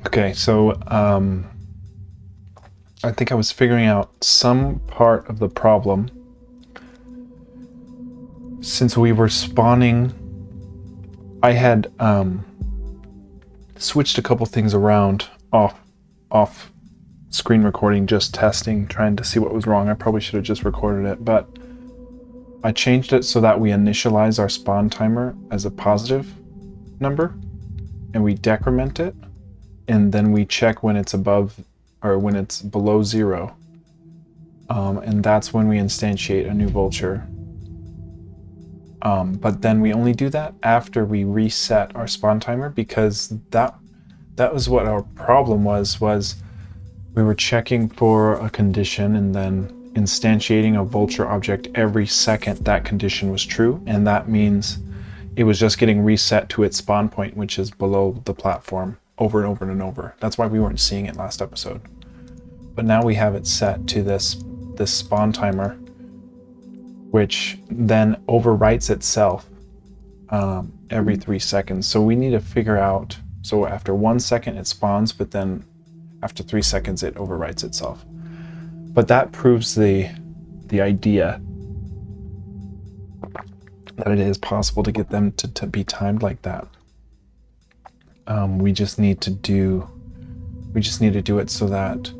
Okay, so I think I was figuring out some part of the problem. Since we were spawning, I had switched a couple things around off screen recording, just testing, trying to see what was wrong. I probably should have just recorded it, but I changed it so that we initialize our spawn timer as a positive number and we decrement it, and then we check when it's above or when it's below 0, and that's when we instantiate a new vulture. But then we only do that after we reset our spawn timer, because that was what our problem was we were checking for a condition and then instantiating a vulture object every second that condition was true, and that means it was just getting reset to its spawn point, which is below the platform, over and over and over. That's why we weren't seeing it last episode. But now we have it set to this spawn timer, which then overwrites itself every 3 seconds. So we need to figure out, so after 1 second it spawns, but then after 3 seconds it overwrites itself. But that proves the idea that it is possible to get them to be timed like that. We just need to do it so that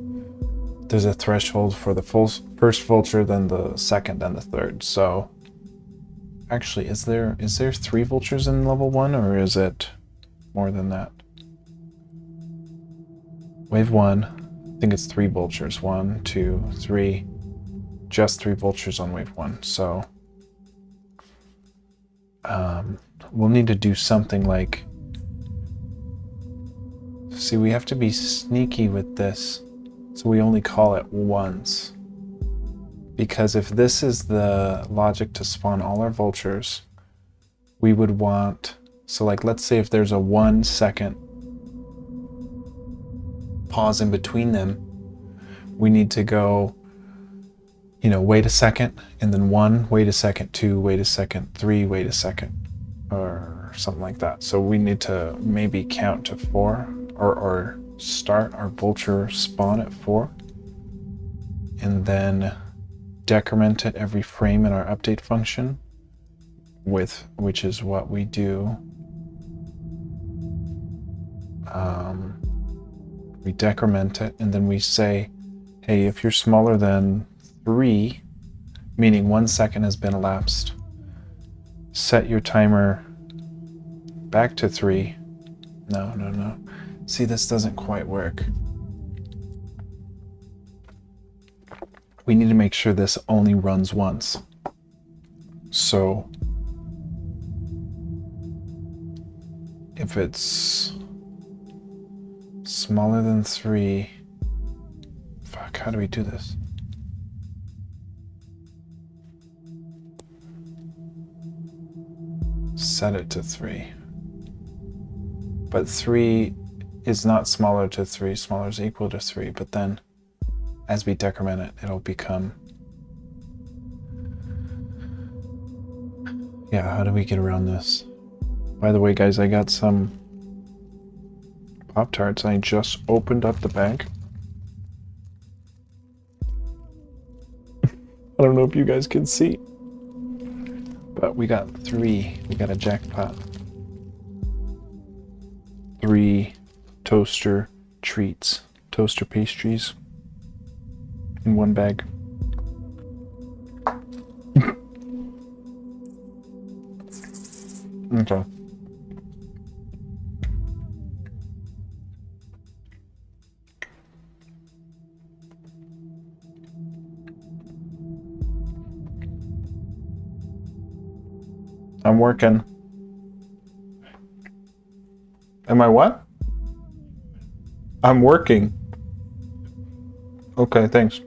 there's a threshold for the first vulture, then the second, then the third. So actually, is there 3 vultures in level 1, or is it more than that? Wave 1, I think it's 3 vultures. 1, 2, 3. Just 3 vultures on wave 1. So we'll need to do something like, see, we have to be sneaky with this, so we only call it once. Because if this is the logic to spawn all our vultures, we would want, so like, let's say if there's a 1 second pause in between them, we need to go, wait a second, and then 1, wait a second, 2, wait a second, 3, wait a second, or something like that. So we need to maybe count to 4, or start our vulture spawn at 4, and then decrement it every frame in our update function, which is what we do. We decrement it, and then we say, hey, if you're smaller than 3, meaning 1 second has been elapsed, set your timer back to 3. No. See, this doesn't quite work. We need to make sure this only runs once. So if it's smaller than 3, fuck, how do we do this? Set it to 3. But 3 is not smaller to 3, smaller is equal to 3, but then as we decrement it, it'll become, yeah, how do we get around this? By the way, guys, I got some Pop-Tarts. I just opened up the bag. I don't know if you guys can see, but we got 3. We got a jackpot. 3 toaster treats, toaster pastries in one bag. Okay. I'm working. Am I what? I'm working. Okay, thanks.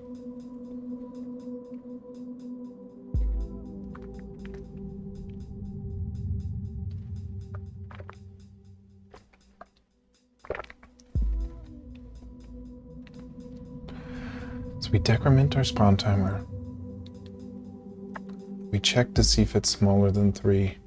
So we decrement our spawn timer. We check to see if it's smaller than 3.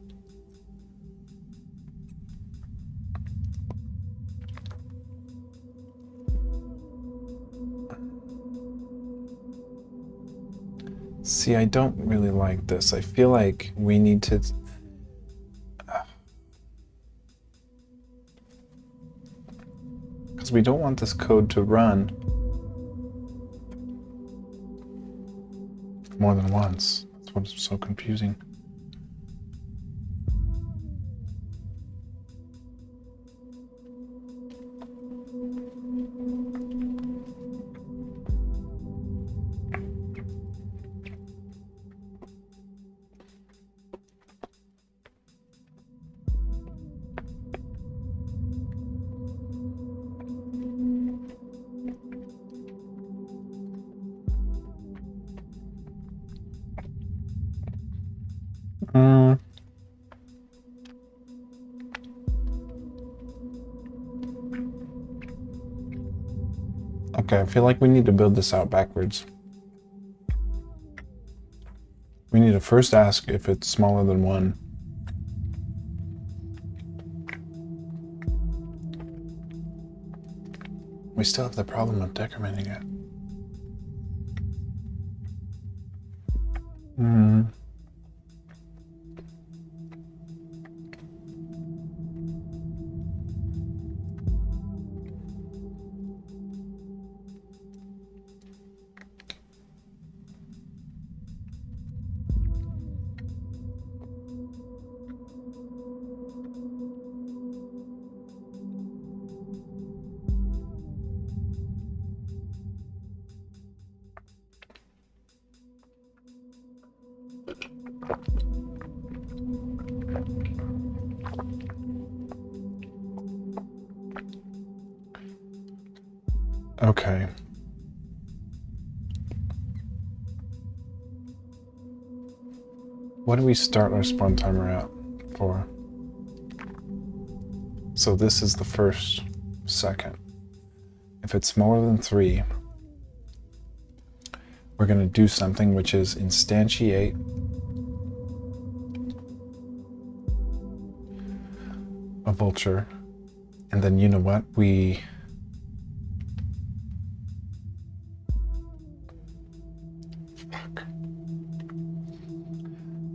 See, I don't really like this. I feel like we need to... Because we don't want this code to run more than once. That's what's so confusing. Okay, I feel like we need to build this out backwards. We need to first ask if it's smaller than 1. We still have the problem of decrementing it. Okay. What do we start our spawn timer at for? So this is the first second. If it's smaller than 3, we're going to do something which is instantiate a vulture, and then you know what?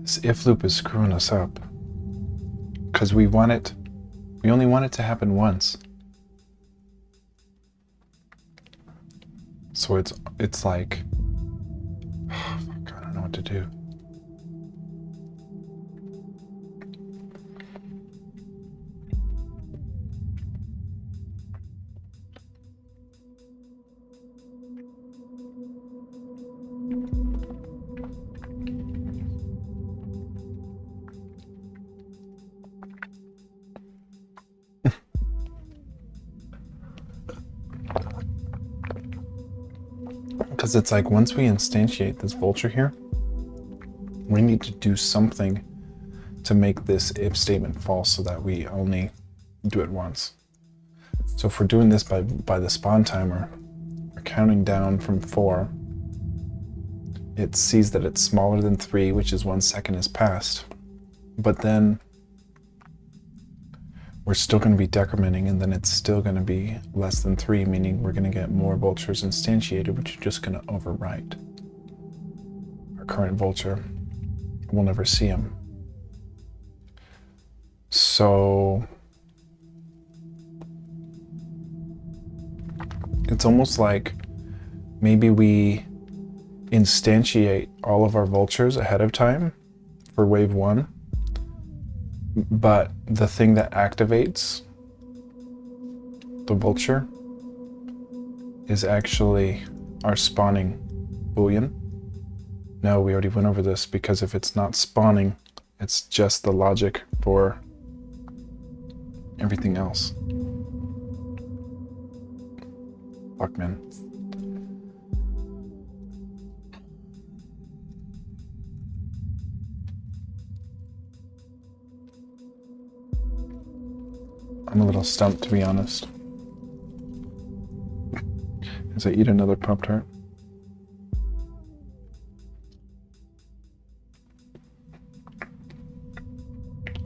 This if loop is screwing us up because we only want it to happen once. So it's like, oh, fuck, I don't know what to do. Because it's like once we instantiate this vulture here, we need to do something to make this if statement false so that we only do it once. So if we're doing this by the spawn timer, we're counting down from 4. It sees that it's smaller than 3, which is 1 second has passed. But then we're still going to be decrementing, and then it's still going to be less than 3, meaning we're going to get more vultures instantiated, which are just going to overwrite our current vulture. We'll never see them. So it's almost like maybe we instantiate all of our vultures ahead of time for wave 1. But the thing that activates the vulture is actually our spawning boolean. No, we already went over this, because if it's not spawning, it's just the logic for everything else. Fuck, man. I'm a little stumped, to be honest. As I eat another Pop-Tart.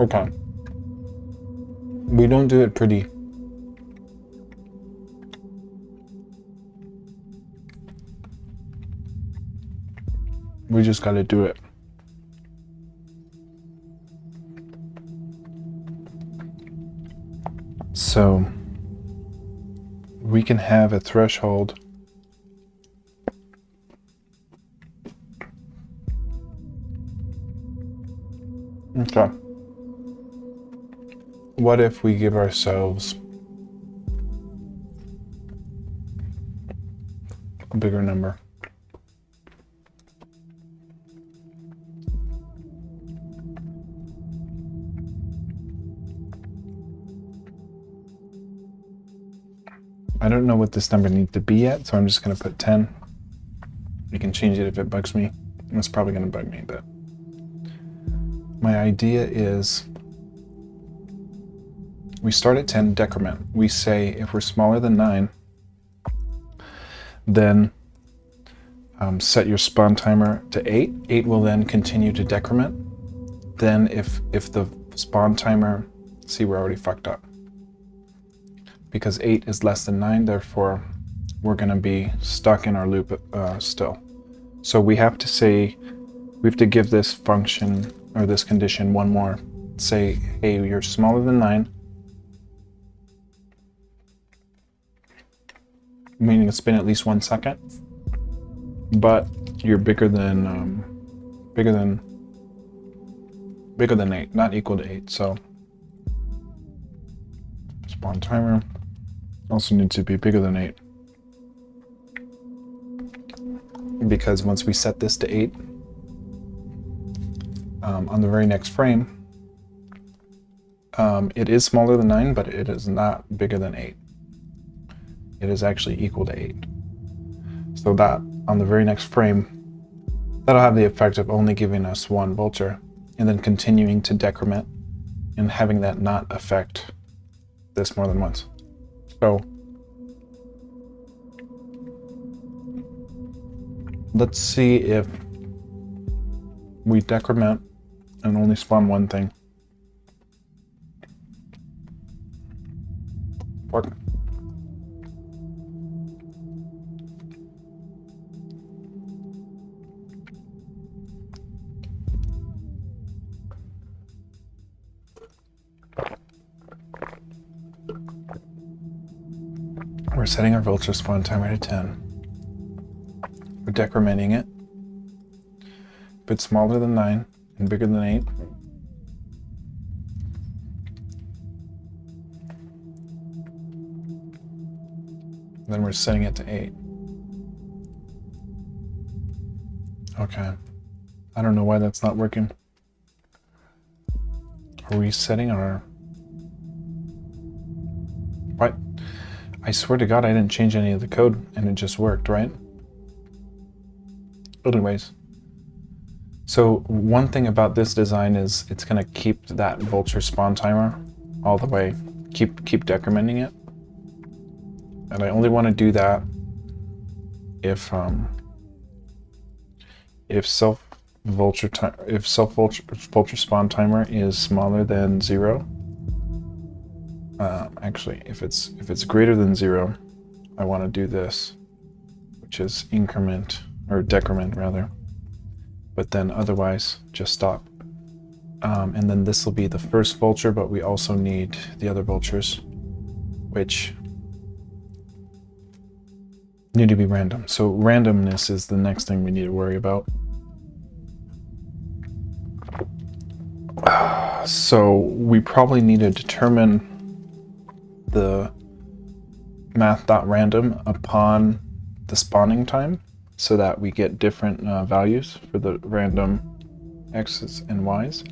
Okay. We don't do it pretty. We just got to do it. So we can have a threshold okay. What if we give ourselves a bigger number? I don't know what this number needs to be yet, so I'm just going to put 10. You can change it if it bugs me. It's probably going to bug me, but my idea is we start at 10, decrement. We say if we're smaller than 9, then set your spawn timer to 8. 8 will then continue to decrement. Then if the spawn timer, see, we're already fucked up. Because 8 is less than 9, therefore we're going to be stuck in our loop still. So we have to say, we have to give this function or this condition one more. Say, hey, you're smaller than 9, meaning to spin at least 1 second, but you're bigger than 8, not equal to 8. So spawn timer also needs to be bigger than 8. Because once we set this to 8, on the very next frame, it is smaller than 9, but it is not bigger than 8. It is actually equal to 8. So that, on the very next frame, that'll have the effect of only giving us 1 vulture, and then continuing to decrement, and having that not affect this more than once. So let's see if we decrement and only spawn 1 thing. Work. We're setting our vulture spawn timer to 10. We're decrementing it. If it's smaller than 9 and bigger than 8, then we're setting it to 8. Okay. I don't know why that's not working. Are we setting our... What? I swear to God I didn't change any of the code and it just worked, right? Anyways. So one thing about this design is it's going to keep that vulture spawn timer all the way. Keep decrementing it. And I only want to do that if self vulture spawn timer is smaller than 0. Actually, if it's greater than 0, I want to do this, which is increment or decrement rather. But then otherwise, just stop. And then this will be the first vulture, but we also need the other vultures, which need to be random. So randomness is the next thing we need to worry about. So we probably need to determine the math.random upon the spawning time so that we get different values for the random x's and y's.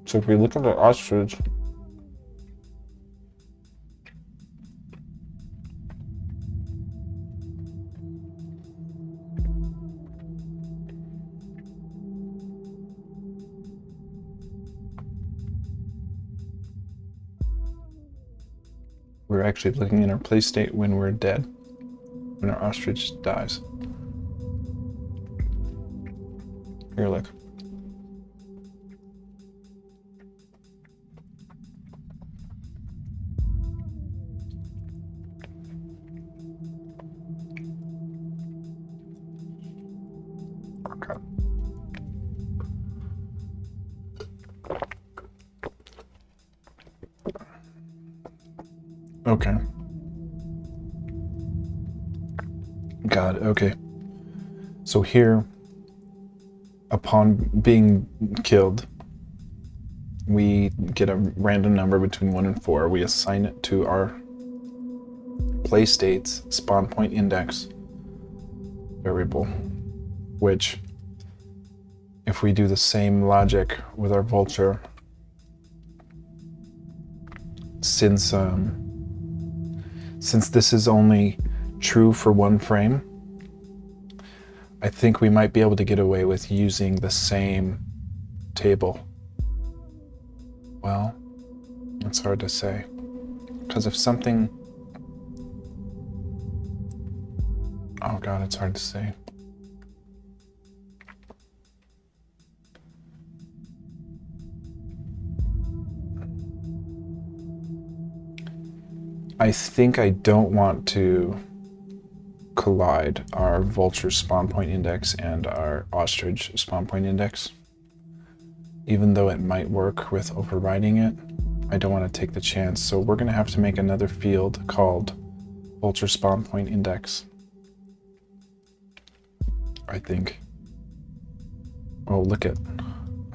So if we look at the ostrich, we're actually looking at our play state when we're dead, when our ostrich dies. Here, look. Okay. Okay. Got it. Okay. So here, upon being killed, we get a random number between 1 and 4. We assign it to our play state's spawn point index variable, which, if we do the same logic with our vulture, since this is only true for 1 frame, I think we might be able to get away with using the same table. Well, it's hard to say, because if something... Oh god, it's hard to say. I think I don't want to collide our vulture spawn point index and our ostrich spawn point index. Even though it might work with overriding it, I don't want to take the chance. So we're going to have to make another field called vulture spawn point index, I think. Oh, look it.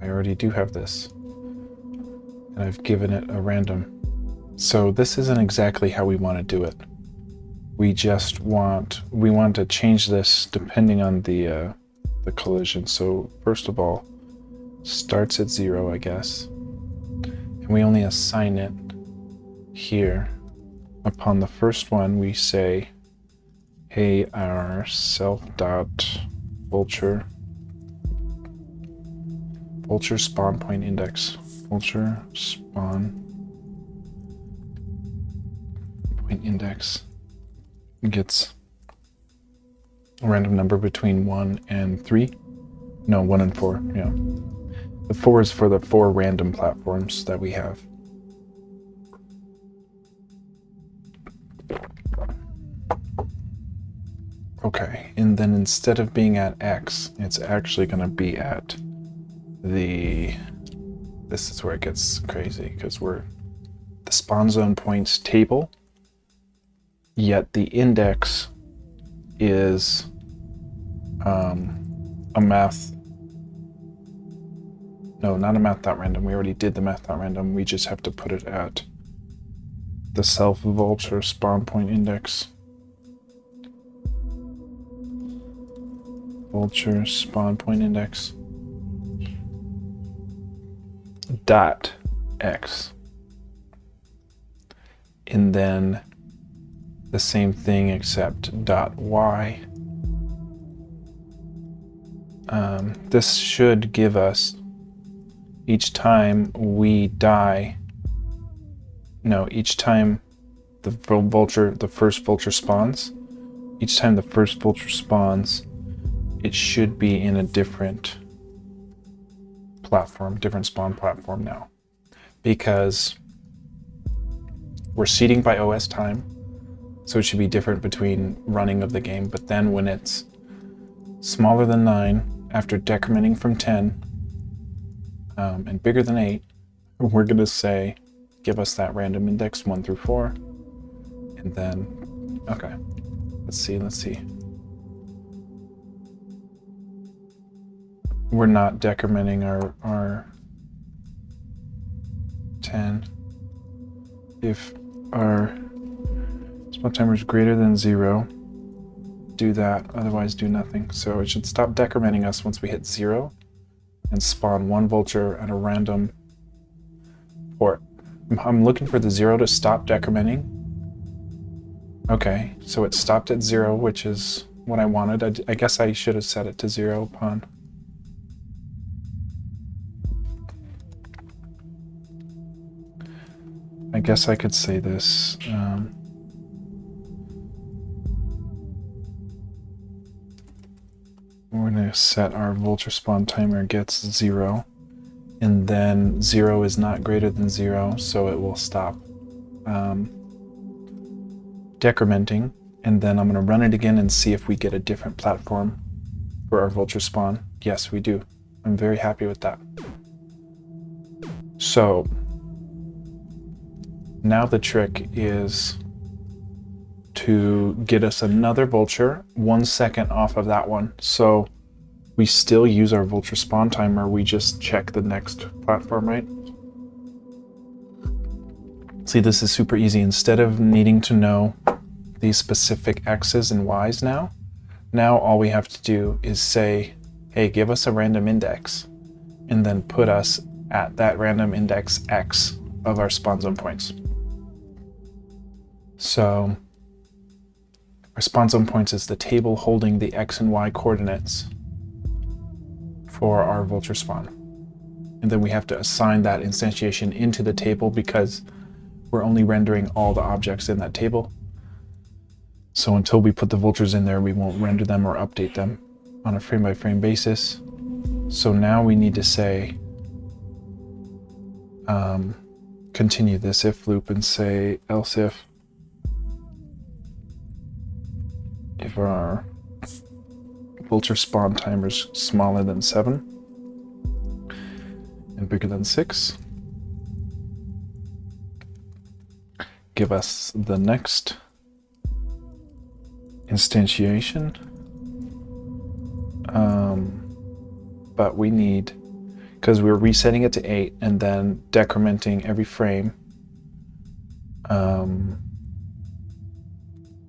I already do have this. And I've given it a random. So this isn't exactly how we want to do it. We want to change this depending on the collision. So first of all, starts at 0, I guess. And we only assign it here. Upon the first one, we say, hey, our self.vulture spawn point index. Vulture spawn point index gets a random number between 1 and 3. No, 1 and 4, yeah. The 4 is for the 4 random platforms that we have. Okay, and then instead of being at X, it's actually going to be at the... This is where it gets crazy, because we're the spawn zone points table, yet the index is a math... No, not a math.random. We already did the math.random. We just have to put it at the self-vulture spawn point index. Vulture spawn point index dot X. And then the same thing except dot Y. This should give us, each time we die, no, each time the first vulture spawns, each time the first vulture spawns, it should be in a different platform, different spawn platform now. Because we're seeding by OS time, so it should be different between running of the game. But then when it's smaller than 9, after decrementing from 10, and bigger than 8, we're going to say, give us that random index 1 through 4. And then, okay, let's see. We're not decrementing our 10. If our spawn timer is greater than 0, do that, otherwise do nothing. So it should stop decrementing us once we hit 0 and spawn 1 vulture at a random port. I'm looking for the 0 to stop decrementing. Okay, so it stopped at 0, which is what I wanted. I guess I should have set it to 0 upon. I guess I could say this. We're going to set our vulture spawn timer gets 0, and then 0 is not greater than 0, so it will stop decrementing, and then I'm going to run it again and see if we get a different platform for our vulture spawn. Yes, we do. I'm very happy with that. So now the trick is to get us another vulture 1 second off of that one. So we still use our vulture spawn timer, we just check the next platform, right? See, this is super easy. Instead of needing to know these specific X's and Y's now all we have to do is say, hey, give us a random index, and then put us at that random index X of our spawn zone points. So our spawn zone points is the table holding the X and Y coordinates for our vulture spawn. And then we have to assign that instantiation into the table because we're only rendering all the objects in that table. So until we put the vultures in there, we won't render them or update them on a frame by frame basis. So now we need to say, continue this if loop and say else if our vulture spawn timer is smaller than 7 and bigger than 6, give us the next instantiation. But we need, because we're resetting it to 8 and then decrementing every frame,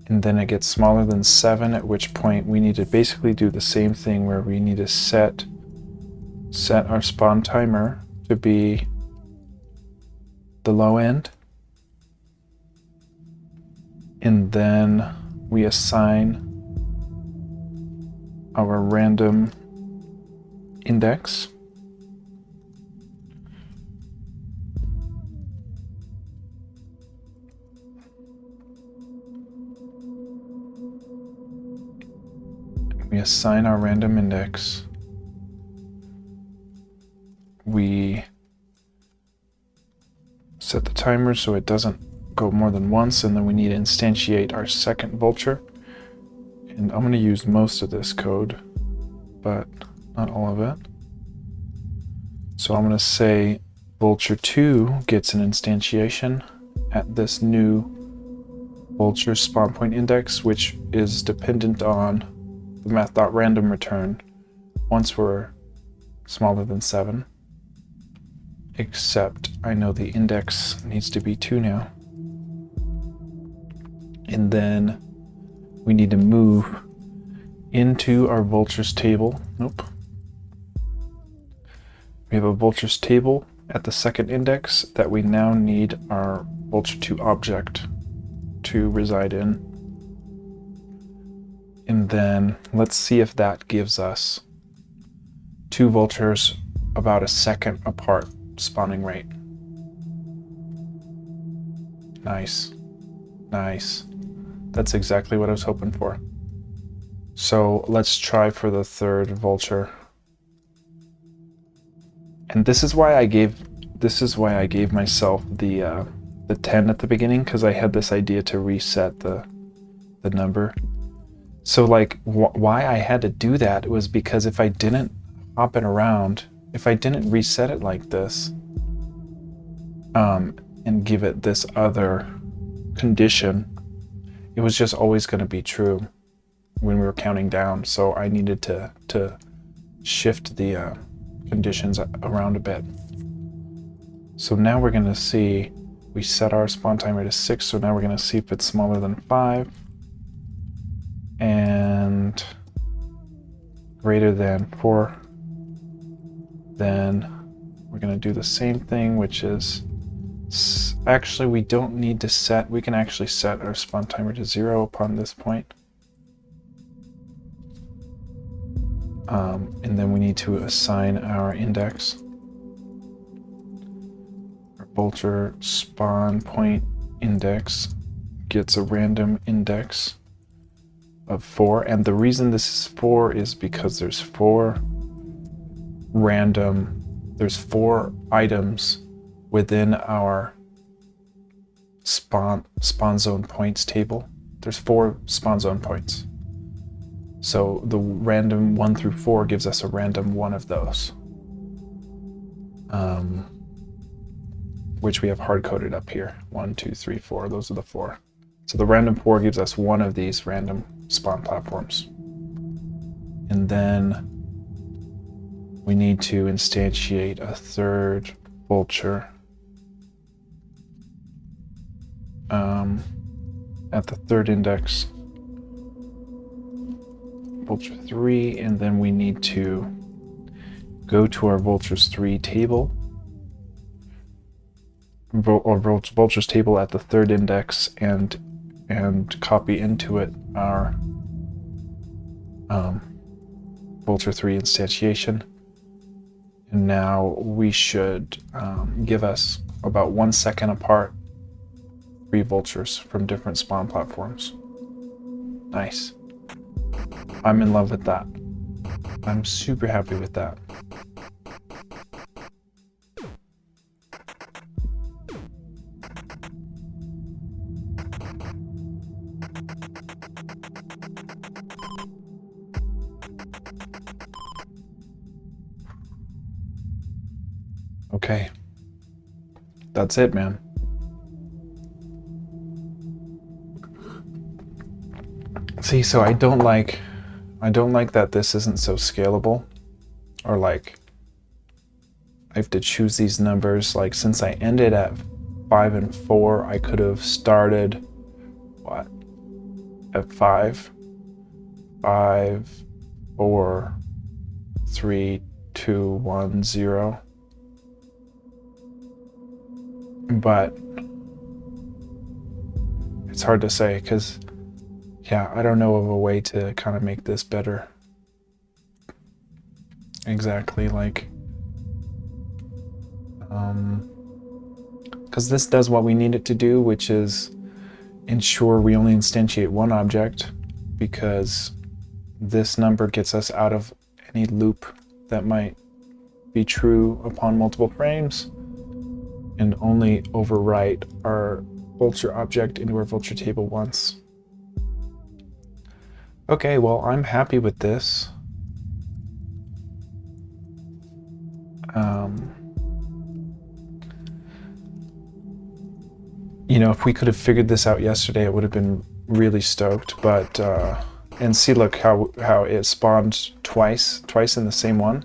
and then it gets smaller than 7, at which point we need to basically do the same thing where we need to set our spawn timer to be the low end, and then we assign our random index. We assign our random index. We set the timer so it doesn't go more than once, and then we need to instantiate our second vulture. And I'm going to use most of this code, but not all of it. So I'm going to say vulture 2 gets an instantiation at this new vulture spawn point index, which is dependent on the math.random return once we're smaller than 7. Except I know the index needs to be 2 now. And then we need to move into our vultures table. Nope. We have a vultures table at the second index that we now need our vulture 2 object to reside in. And then let's see if that gives us 2 vultures about a second apart spawning rate. Nice. Nice. That's exactly what I was hoping for. So let's try for the third vulture. And this is why I gave myself the 10 at the beginning, because I had this idea to reset the number. So like why I had to do that was because if I didn't hop it around, if I didn't reset it like this, and give it this other condition, it was just always going to be true when we were counting down. So I needed to shift the conditions around a bit. So now we're going to see, we set our spawn timer to 6, so now we're going to see if it's smaller than 5 and greater than 4. Then we're going to do the same thing, which is, actually we don't need to set, we can actually set our spawn timer to 0 upon this point. And then we need to assign our index. Our vulture spawn point index gets a random index of 4, and the reason this is 4 is because there's 4 items within our spawn zone points table. There's 4 spawn zone points. So the random 1 through 4 gives us a random one of those, which we have hard-coded up here. 1, 2, 3, 4, those are the 4. So the random 4 gives us one of these random spawn platforms. And then we need to instantiate a third vulture at the third index, vulture 3, and then we need to go to our vultures 3 table, or vultures table at the third index, and copy into it our vulture 3 instantiation. And now we should give us about 1 second apart 3 vultures from different spawn platforms. Nice. I'm in love with that. I'm super happy with that. Okay. That's it, man. See, so I don't like that this isn't so scalable, or like I have to choose these numbers. Like, since I ended at 5 and 4, I could have started what at 5, 4, 3, 2, 1, 0. But it's hard to say because, yeah, I don't know of a way to kind of make this better. Exactly, like, because this does what we need it to do, which is ensure we only instantiate one object, because this number gets us out of any loop that might be true upon multiple frames, and only overwrite our vulture object into our vulture table once. Okay, well, I'm happy with this. You know, if we could have figured this out yesterday, it would have been really stoked. But and see, look how it spawned twice in the same one,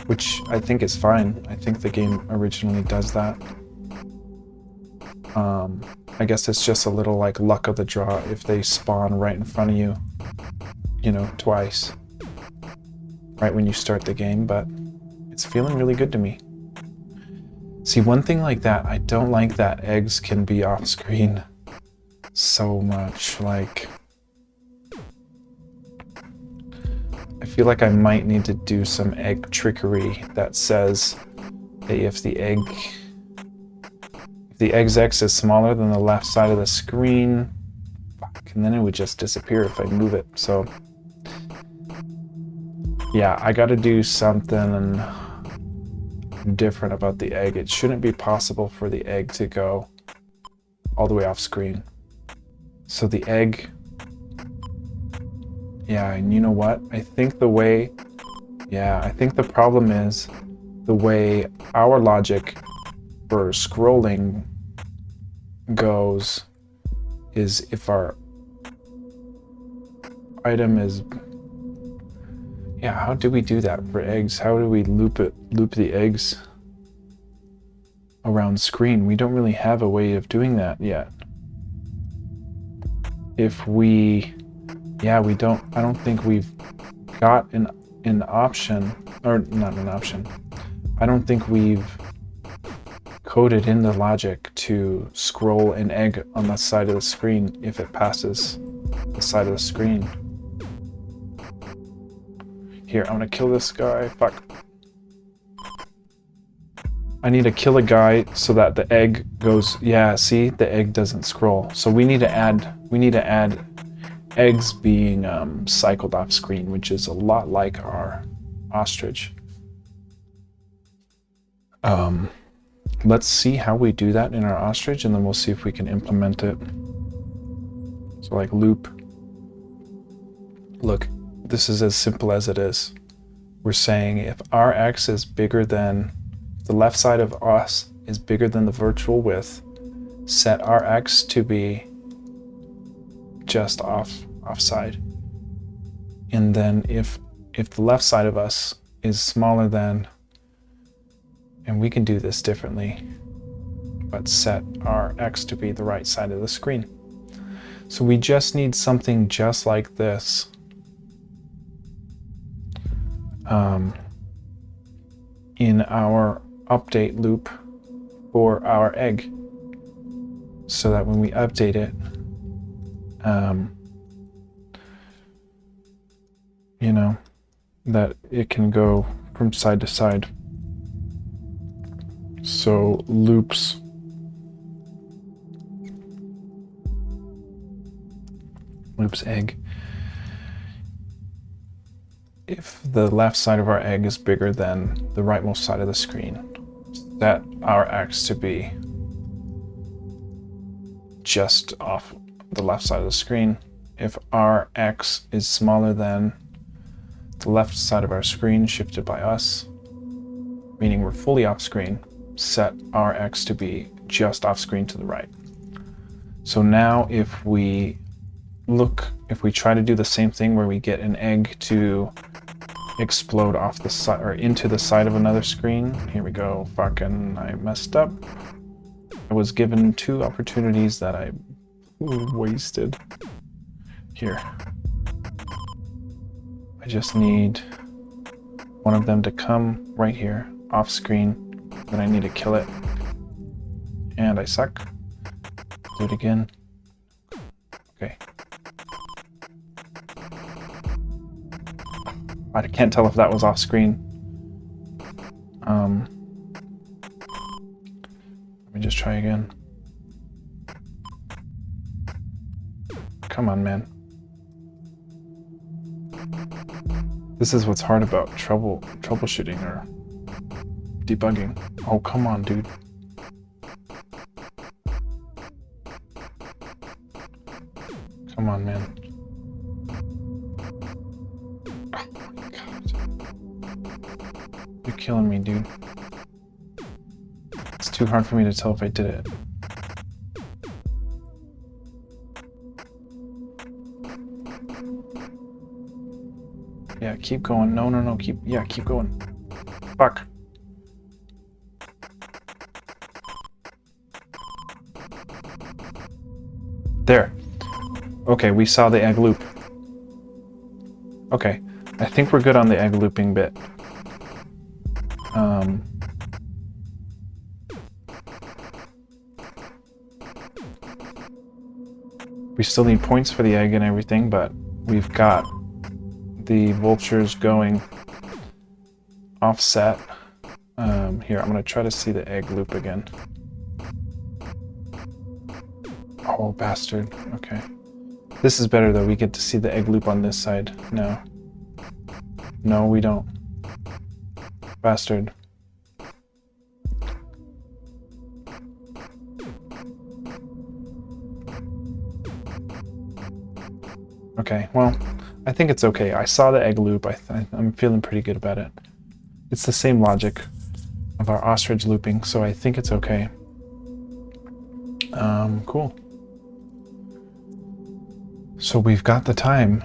which I think is fine. I think the game originally does that. I guess it's just a little like luck of the draw if they spawn right in front of you, you know, twice, right when you start the game, but it's feeling really good to me. See, one thing like that, I don't like that eggs can be off screen so much. Like, I feel like I might need to do some egg trickery that says, hey, if the egg's X is smaller than the left side of the screen, and then it would just disappear if I move it. So yeah, I gotta do something different about the egg. It shouldn't be possible for the egg to go all the way off screen. So the egg, yeah, and you know what? I think the problem is the way our logic for scrolling goes is if our item is, yeah, how do we do that for eggs? How do we loop the eggs around screen? We don't really have a way of doing that yet. If we, yeah, we don't, I don't think we've got an option, or not an option. I don't think we've coded in the logic to scroll an egg on the side of the screen if it passes the side of the screen. Here, I'm gonna kill this guy. Fuck. I need to kill a guy so that the egg goes, yeah, see, the egg doesn't scroll. So we need to add eggs being cycled off screen, which is a lot like our ostrich. Let's see how we do that in our ostrich, and then we'll see if we can implement it. So like loop. Look, this is as simple as it is. We're saying if Rx is bigger than, the left side of us is bigger than the virtual width, set Rx to be just offside. And then if the left side of us is smaller than, and we can do this differently, but set Rx to be the right side of the screen. So we just need something just like this. In our update loop for our egg, so that when we update it, you know, that it can go from side to side. So loops egg. If the left side of our egg is bigger than the rightmost side of the screen, set our X to be just off the left side of the screen. If our X is smaller than the left side of our screen shifted by us, meaning we're fully off screen, set our X to be just off screen to the right. So now if we try to do the same thing where we get an egg to explode off the side or into the side of another screen. Here we go. Fucking, I messed up. I was given 2 opportunities that I wasted. Here. I just need one of them to come right here, off screen. Then I need to kill it. And I suck. Do it again. Okay. I can't tell if that was off screen. Let me just try again. Come on, man. This is what's hard about troubleshooting or debugging. Oh, come on, dude. Come on, man. You're killing me, dude. It's too hard for me to tell if I did it. Yeah, keep going. No, keep going. Fuck. There. Okay, we saw the egg loop. Okay, I think we're good on the egg looping bit. We still need points for the egg and everything, but we've got the vultures going offset. Here, I'm going to try to see the egg loop again. Oh, bastard. Okay. This is better, though. We get to see the egg loop on this side. No. No, we don't. Bastard. Okay, well, I think it's okay. I saw the egg loop. I'm feeling pretty good about it. It's the same logic of our ostrich looping, so I think it's okay. Cool. So we've got the time.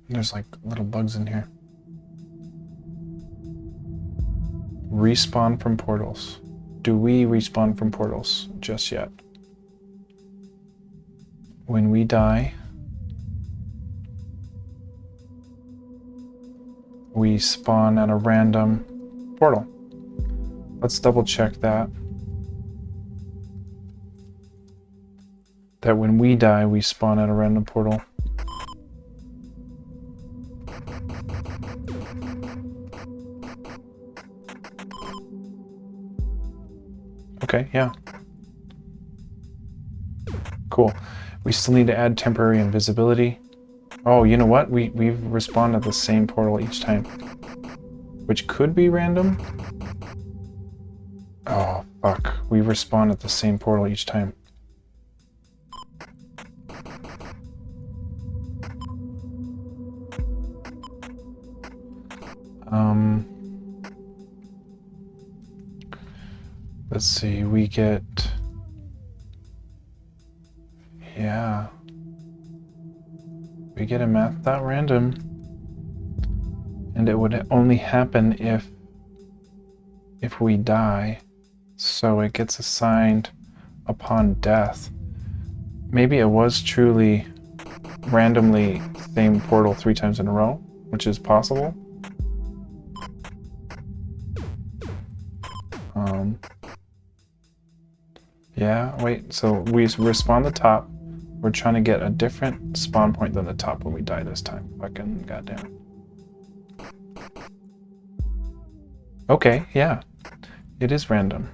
There's like little bugs in here. Respawn from portals. Do we respawn from portals just yet? When we die, we spawn at a random portal. Let's double check that. That when we die, we spawn at a random portal. Okay, yeah. Cool. We still need to add temporary invisibility. Oh, you know what? We've respawned at the same portal each time. Which could be random. Oh, fuck. We respawn at the same portal each time. Let's see, we get... Yeah. We get a math.random. And it would only happen if we die. So it gets assigned upon death. Maybe it was truly randomly same portal 3 times in a row, which is possible. Yeah, wait, so we respawn the top. We're trying to get a different spawn point than the top when we die this time. Fucking goddamn. Okay, yeah. It is random.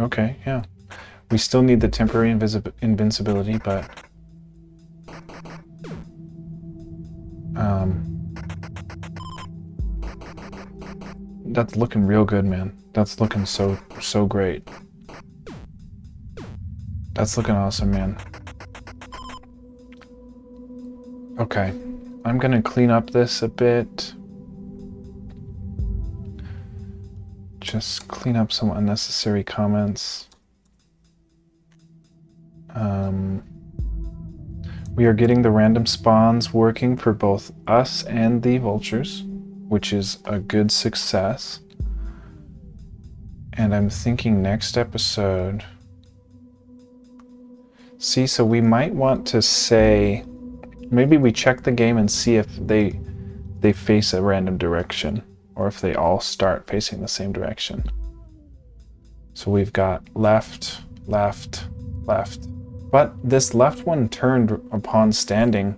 Okay, yeah. We still need the temporary invincibility, but... that's looking real good, man. That's looking so great. That's looking awesome, man. Okay. I'm gonna clean up this a bit. Just clean up some unnecessary comments. We are getting the random spawns working for both us and the vultures, which is a good success. And I'm thinking next episode... See, so we might want to say... Maybe we check the game and see if they face a random direction, or if they all start facing the same direction. So we've got left, left, left. But this left one turned upon standing.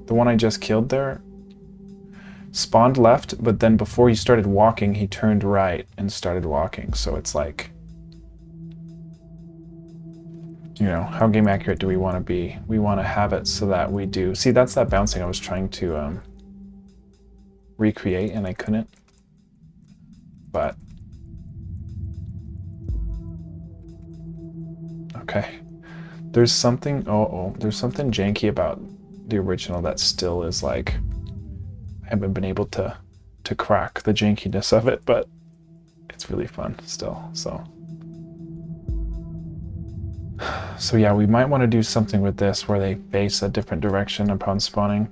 The one I just killed there spawned left, but then before he started walking, he turned right and started walking. So it's like, you know, how game accurate do we want to be? We want to have it so that we do. See, that's that bouncing I was trying to recreate and I couldn't. But okay. There's something, there's something janky about the original that still is like, I haven't been able to crack the jankiness of it, but it's really fun still, so. So yeah, we might want to do something with this where they face a different direction upon spawning.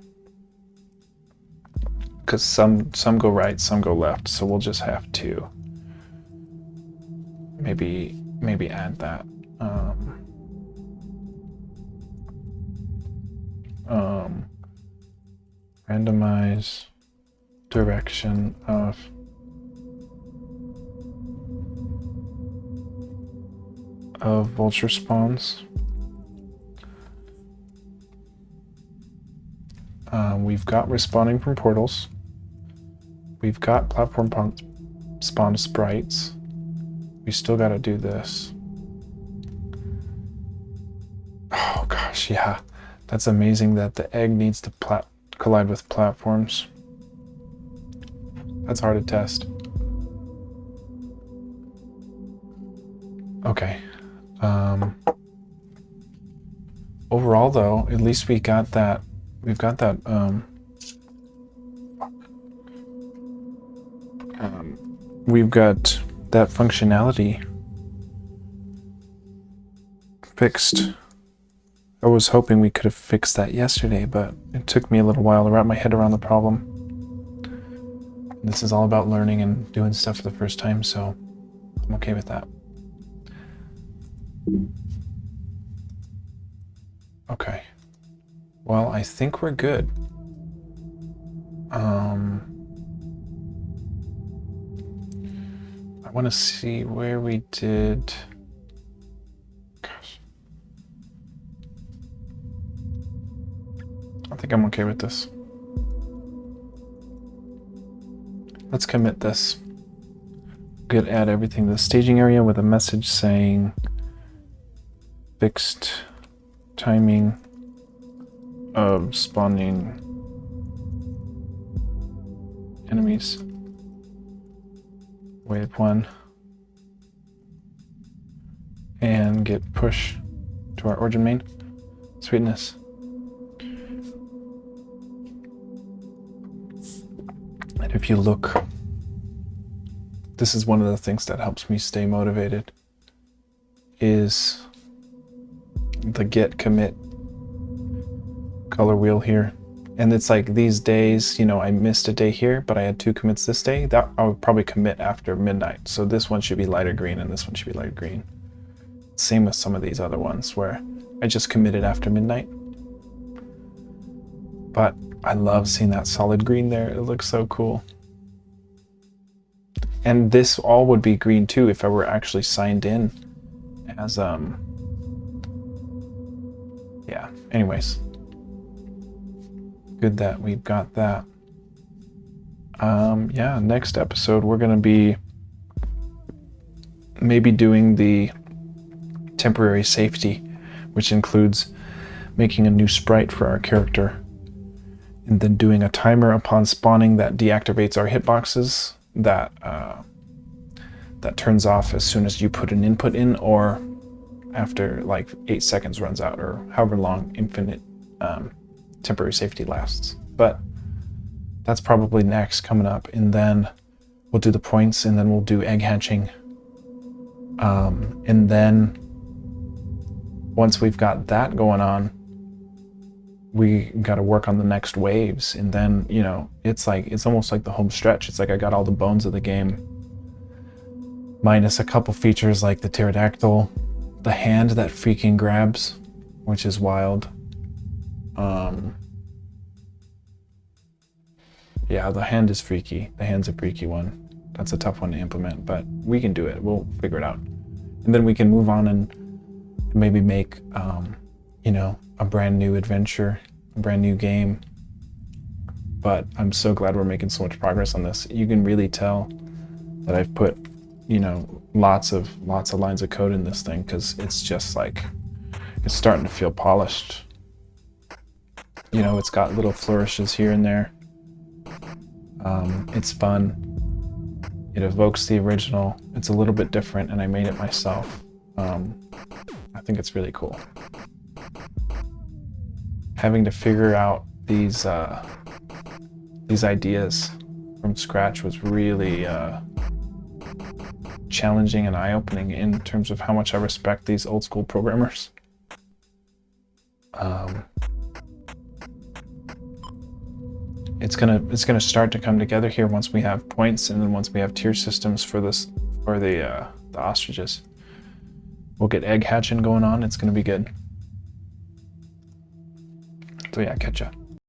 Because some go right, some go left, so we'll just have to maybe add that. Randomize direction of vulture spawns. We've got respawning from portals. We've got platform spawn sprites. We still got to do this. Oh gosh, yeah. That's amazing that the egg needs to collide with platforms. That's hard to test. Okay. Overall, though, at least we got that. We've got that. We've got that functionality fixed. I was hoping we could have fixed that yesterday, but it took me a little while to wrap my head around the problem. This is all about learning and doing stuff for the first time, so I'm okay with that. Okay. Well, I think we're good. I want to see where we did... Gosh. I think I'm okay with this. Let's commit this. Good, add everything to the staging area with a message saying fixed timing of spawning enemies. Wave 1. and get push to our origin main. Sweetness. And if you look, this is one of the things that helps me stay motivated, is the get commit color wheel here. And it's like these days, you know, I missed a day here, but I had 2 commits this day. That I would probably commit after midnight. So this one should be lighter green and this one should be lighter green. Same with some of these other ones where I just committed after midnight. But I love seeing that solid green there. It looks so cool. And this all would be green too if I were actually signed in as, yeah, anyways. Good that we've got that. Yeah, next episode we're gonna be maybe doing the temporary safety, which includes making a new sprite for our character, and then doing a timer upon spawning that deactivates our hitboxes, that turns off as soon as you put an input in, or after like 8 seconds runs out, or however long infinite temporary safety lasts. But that's probably next coming up, and then we'll do the points, and then we'll do egg hatching, and then once we've got that going on, we got to work on the next waves. And then, you know, it's almost like the home stretch. It's like I got all the bones of the game, minus a couple features like the pterodactyl, the hand that freaking grabs, which is wild. Yeah, the hand is freaky. The hand's a freaky one. That's a tough one to implement, but we can do it. We'll figure it out. And then we can move on and maybe make, you know, a brand new adventure, a brand new game. But I'm so glad we're making so much progress on this. You can really tell that I've put, you know, lots of lines of code in this thing, because it's just like, it's starting to feel polished. You know, it's got little flourishes here and there. It's fun. It evokes the original. It's a little bit different, and I made it myself. I think it's really cool. Having to figure out these ideas from scratch was really challenging and eye-opening in terms of how much I respect these old school programmers. It's gonna start to come together here once we have points, and then once we have tier systems for the ostriches. We'll get egg hatching going on. It's gonna be good. So yeah, catch ya.